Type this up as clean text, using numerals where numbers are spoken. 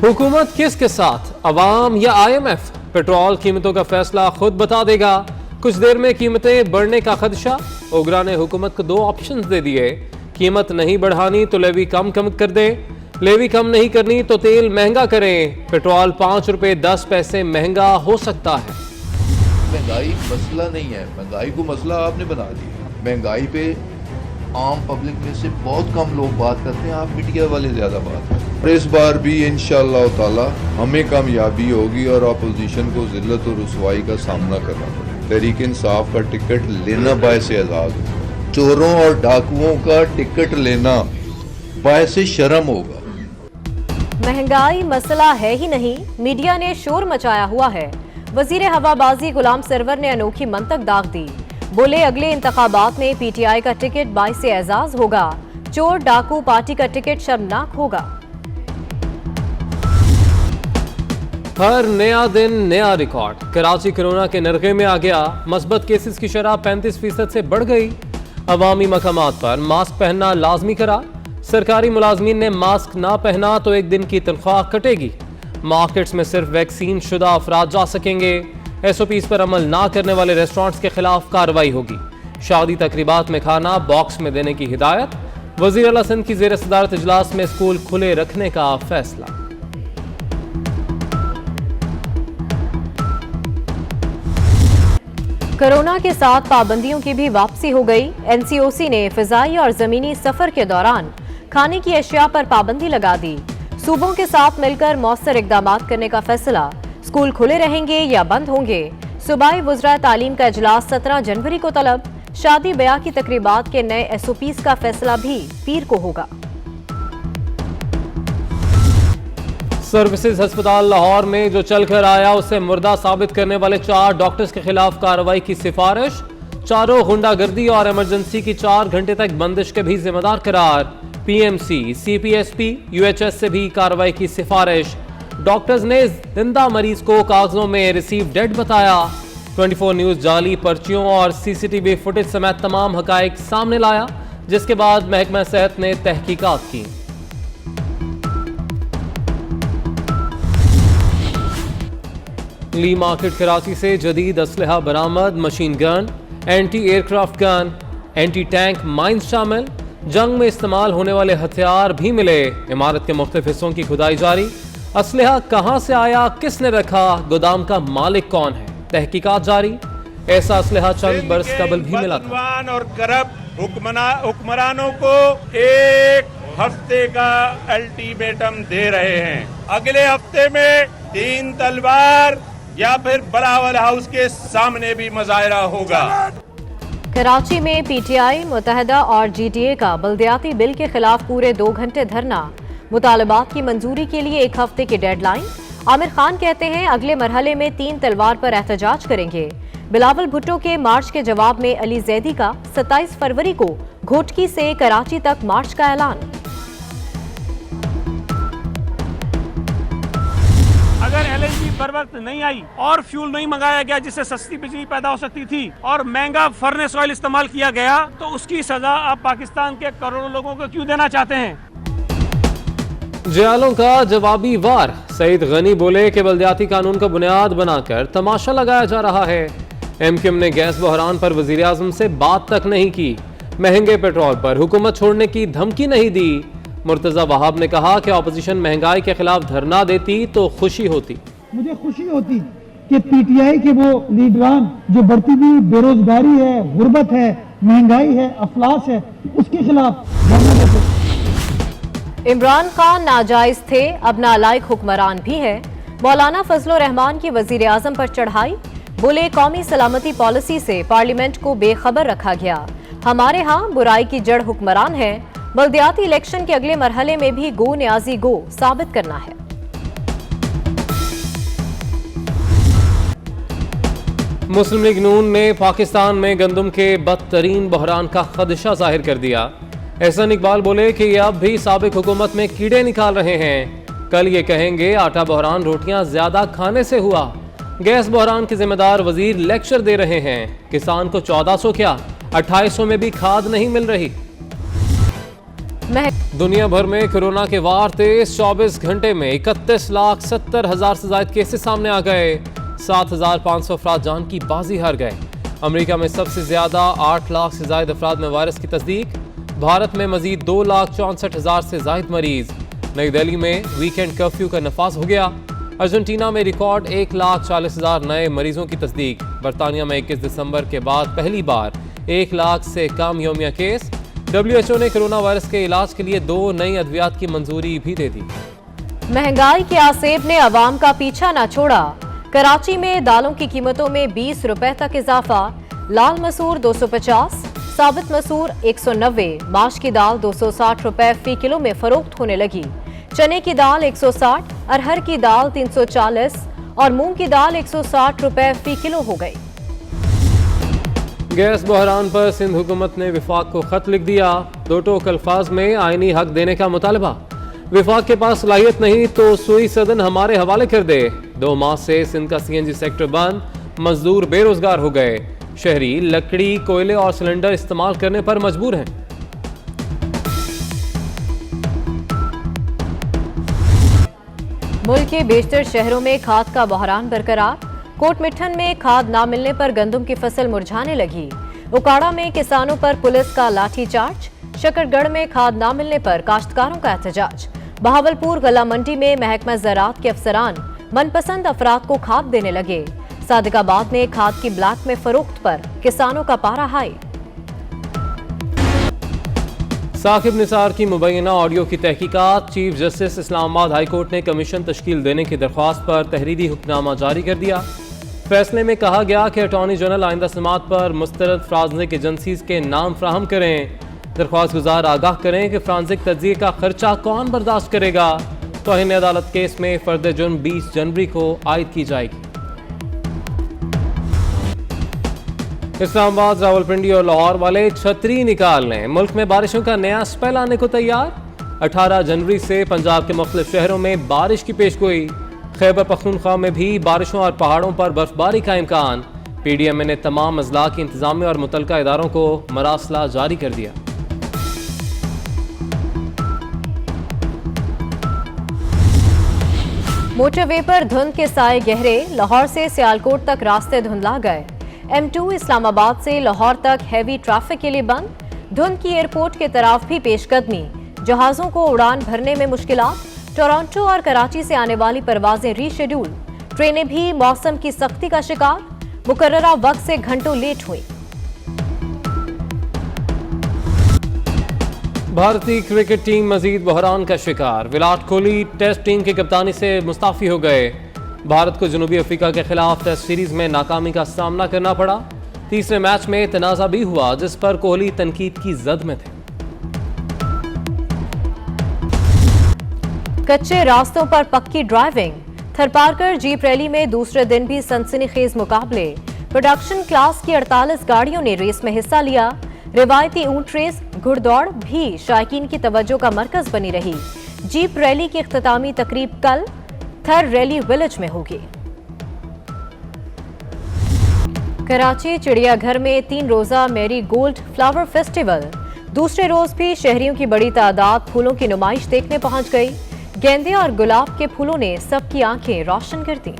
हुकूमत किसके साथ, अवाम या IMF? पेट्रोल कीमतों का फैसला खुद बता देगा। कुछ देर में कीमतें बढ़ने का खदशा। ओगरा ने हुकूमत को 2 ऑप्शंस दे दिए। कीमत नहीं बढ़ानी तो लेवी कम कर दे, लेवी कम नहीं करनी तो तेल महंगा करें। पेट्रोल 5 रुपए 10 पैसे महंगा हो सकता है। महंगाई मसला नहीं है, महंगाई को मसला आपने बना दिया। महंगाई पे आम पब्लिक में से बहुत कम लोग बात करते हैं, आप मीडिया वाले ज्यादा बात करते हैं। और इस बार भी इंशाअल्लाह ताला हमें कामयाबी होगी और अपोजिशन को जिल्लत और रुसवाई का सामना करना पड़ेगा। तहरीक इंसाफ का टिकट लेना बायस एजाज होगा, चोरों और डाकुओं का टिकट लेना बायस शर्म होगा। महंगाई मसला है ही नहीं, मीडिया ने शोर मचाया हुआ है। वजीर हवाबाजी गुलाम सरवर ने अनोखी मंतक दाग दी। बोले अगले इंतखाबात में PTI का टिकट बाइस एजाज होगा, चोर डाकू पार्टी का टिकट शर्मनाक होगा। हर नया दिन नया रिकॉर्ड। कराची कोरोना के नरगे में आ गया। मस्बत केसेस की शरह 35% से बढ़ गई। अवामी मकामात पर मास्क पहनना लाजमी करा। सरकारी मुलाजमीन ने मास्क ना पहना तो 1 दिन की तनख्वाह कटेगी। मार्केट्स में सिर्फ वैक्सीन शुदा अफराद जा सकेंगे। SOPs पर अमल ना करने वाले रेस्टोरेंट्स के खिलाफ कार्रवाई होगी। शादी तकरीबात में खाना बॉक्स में देने की हिदायत। वजीर आला सिंध की जेर सदारत इजलास में स्कूल खुले रखने का फैसला। कोरोना के साथ पाबंदियों की भी वापसी हो गई। NCOC ने फिजाई और जमीनी सफर के दौरान खाने की अशिया पर पाबंदी लगा दी। सूबों के साथ मिलकर मौसर इकदाम करने का फैसला। स्कूल खुले रहेंगे या बंद होंगे। सूबाई वज़रा तालीम का इजलास 17 जनवरी को तलब। शादी ब्याह की तकरीबात के नए SOPs का फैसला भी पीर को होगा। सर्विसेज अस्पताल लाहौर में जो चलकर आया उसे मुर्दा साबित करने वाले 4 डॉक्टर्स के खिलाफ कार्रवाई की सिफारिश। चारों गुंडागर्दी और इमरजेंसी की 4 घंटे तक बंदिश के भी जिम्मेदार करार। PMC, CPSP, UHS से भी कार्रवाई की सिफारिश। डॉक्टर्स ने जिंदा मरीज को कागजों में रिसीव डेड बताया। 24 न्यूज जाली पर्चियों और CCTV फुटेज समेत तमाम हकाइक सामने लाया, जिसके बाद महकमा सेहत ने तहकीकात की। ली मार्केट कराची से जदीद असलहा बरामद। Machine gun, anti aircraft gun, anti tank mines शामिल। जंग में इस्तेमाल होने वाले हथियार भी मिले। इमारत के मुख्तलिफ हिस्सों की खुदाई जारी। असलहा कहां से आया, किसने रखा, गोदाम का मालिक कौन है, तहकीकात जारी। ऐसा असलहा चंद बरस कबल भी मिला था। और करप्ट हुक्मरानों को 1 हफ्ते का अल्टीमेटम दे रहे हैं। अगले हफ्ते में 3 तलवार या फिर बलावल हाउस के सामने भी मुजाहरा होगा। कराची में PTI, मुत्तहदा और GTA का बल्दियाती बिल के खिलाफ पूरे 2 घंटे धरना। मुतालबात की मंजूरी के लिए 1 हफ्ते की डेडलाइन। आमिर खान कहते हैं अगले मरहले में 3 तलवार पर एहतजाज करेंगे। बिलावल भुट्टो के मार्च के जवाब में अली जैदी का 27 फरवरी को घोटकी से कराची तक मार्च का ऐलान। अगर LNG बर वक्त नहीं आई और फ्यूल नहीं मंगाया गया जिससे सस्ती बिजली पैदा हो सकती थी और महंगा फर्नेस ऑयल इस्तेमाल किया गया, तो उसकी सजा आप पाकिस्तान के करोड़ों लोगों को क्यों देना चाहते हैं? जयालों का जवाबी वार। सईद गनी बोले कि बल्दियाती कानून का बुनियाद बनाकर तमाशा लगाया जा रहा है। MQM ने गैस बहरान पर वजीर आजम से बात तक नहीं की। महंगे पेट्रोल पर हुकूमत छोड़ने की धमकी नहीं दी। मुर्तजा वहाब ने कहा कि अपोजिशन महंगाई के खिलाफ धरना देती तो खुशी होती। मुझे खुशी होती कि PTI के वो लीडरान जो बढ़ती हुई बेरोजगारी है, गुर्बत है, महंगाई है, अफलास है, उसके खिलाफ धरना देते। इमरान खान नाजायज थे, अब नालायक हुक्मरान भी है। मौलाना फजलुर रहमान की वजीर आजम पर चढ़ाई। बोले कौमी सलामती पॉलिसी से पार्लियामेंट को बेखबर रखा गया। हमारे यहाँ बुराई की जड़ हुक्मरान है। बल्दियाती इलेक्शन के अगले मरहले में भी गो न्याजी गो साबित करना है। मुस्लिम लीग नून ने पाकिस्तान में गंदम के बदतरीन बहरान का खदशा जाहिर कर दिया। एहसन इकबाल बोले कि ये अब भी साबिक हुकूमत में कीड़े निकाल रहे हैं। कल ये कहेंगे आटा बहरान रोटियां ज्यादा खाने से हुआ। गैस बहरान के जिम्मेदार वजीर लेक्चर दे रहे हैं। किसान को 1400 क्या 2800 में भी खाद नहीं मिल रही। दुनिया भर में कोरोना के वार तेज 24 घंटे में 31,70,000 से ज्यादा केसेस सामने आ गए। 7,500 अफराद जान की बाजी हार गए। अमेरिका में सबसे ज्यादा 8 लाख से ज्यादा अफराद में वायरस की तस्दीक। भारत में मजीद 2,64,000 से ज्यादा मरीज। नई दिल्ली में वीकेंड कर्फ्यू का नफाज हो गया। अर्जेंटीना में रिकॉर्ड 1,40,000 नए मरीजों की तस्दीक। बरतानिया में 21 दिसंबर के बाद पहली बार 1 लाख से कम यौमिया केस। WHO ने कोरोना वायरस के इलाज के लिए 2 नई अद्वियात की मंजूरी भी दे दी। महंगाई के आसेब ने अवाम का पीछा न छोड़ा। कराची में दालों की कीमतों में 20 रुपए तक इजाफा। लाल मसूर 250, साबित मसूर 190, माश की दाल 260 रुपए फी किलो में फरोख्त होने लगी। चने की दाल 160, अरहर की दाल 340 और मूंग की दाल 160 रुपए फी किलो हो गई। गैस बहरान पर सिंध हुकूमत ने विफाक को खत लिख दिया। 2 टोक अल्फाज में आईनी हक देने का मुतालबा। विफाक के पास सलाहियत नहीं तो सुई सदन हमारे हवाले कर दे। 2 माह से सिंध का CNG सेक्टर बंद, मजदूर बेरोजगार हो गए। शहरी लकड़ी, कोयले और सिलेंडर इस्तेमाल करने पर मजबूर हैं। मुल्क के बेशतर शहरों में खाद का बहरान बरकरार। कोटमिठन में खाद ना मिलने पर गंदम की फसल मुरझाने लगी। उकाड़ा में किसानों पर पुलिस का लाठीचार्ज। शकरगढ़ में खाद ना मिलने पर काश्तकारों का एहतजाज। बहावलपुर गला मंडी में महकमा ज़राअत के अफसरान मनपसंद अफराद को खाद देने लगे। सादिकाबाद में खाद की ब्लैक में फरोख्त पर किसानों का पारा हाई। साकिब निसार की मुबैना ऑडियो की तहकीकात। Chief justice Islamabad high court ने कमीशन तश्कील देने की दरख्वास्त पर तहरीरी हुक्मनामा जारी कर दिया। फैसले में कहा गया कि अटॉर्नी जनरल आइंदा समात पर मुस्तरद फ्रांसिक एजेंसीज के नाम फ्राहम करें। दरख्वास्त गुजार आगाह करें कि फ्रांसिक तज्जिए का खर्चा कौन बर्दाश्त करेगा। तौहीन अदालत केस में फर्द जुर्म 20 जनवरी को आयद की जाएगी। इस्लामाबाद, रावलपिंडी और लाहौर वाले छतरी निकाल लें। मुल्क में बारिशों का नया स्पेल आने को तैयार। 18 जनवरी से पंजाब के मुख्तलिफ शहरों में बारिश की पेशगोई। खैबर पख्तूनख्वा में भी बारिशों और पहाड़ों पर बर्फबारी का इम्कान। PDMA ने तमाम अजला की इंतजामिया और मुतलका इदारों को मरासला जारी कर दिया। मोटरवे पर धुंध के साए गहरे। लाहौर से सियालकोट तक रास्ते धुंधला गए। M2 इस्लामाबाद से लाहौर तक हैवी ट्रैफिक के लिए बंद। धुंध की एयरपोर्ट के तरफ भी पेशकदमी। जहाजों को उड़ान भरने में मुश्किलात। टोरंटो और कराची से आने वाली परवाजें रीशेड्यूल। ट्रेनें भी मौसम की सख्ती का शिकार। मुकर्ररा वक्त से घंटों लेट हुई। भारतीय क्रिकेट टीम मजीद बहरान का शिकार। विराट कोहली टेस्ट टीम की कप्तानी से मुस्ताफी हो गए। भारत को जनूबी अफ्रीका के खिलाफ टेस्ट सीरीज में नाकामी का सामना करना पड़ा। तीसरे मैच में तनाज़ा भी हुआ जिस पर कोहली तनकीद की जद में थे। कच्चे रास्तों पर पक्की ड्राइविंग। थरपारकर जीप रैली में दूसरे दिन भी सनसनीखेज मुकाबले। प्रोडक्शन क्लास की 48 गाड़ियों ने रेस में हिस्सा लिया। रिवायती ऊंट रेस, घुड़दौड़ भी शायकीन की तवज्जो का मरकज बनी रही। जीप रैली की इख्तितामी तकरीब कल थर रैली विलेज में होगी। कराची चिड़ियाघर में 3 रोजा मैरी गोल्ड फ्लावर फेस्टिवल। दूसरे रोज भी शहरियों की बड़ी तादाद फूलों की नुमाइश देखने पहुंच गई। गेंदे और गुलाब के फूलों ने सबकी आंखें रोशन कर दी।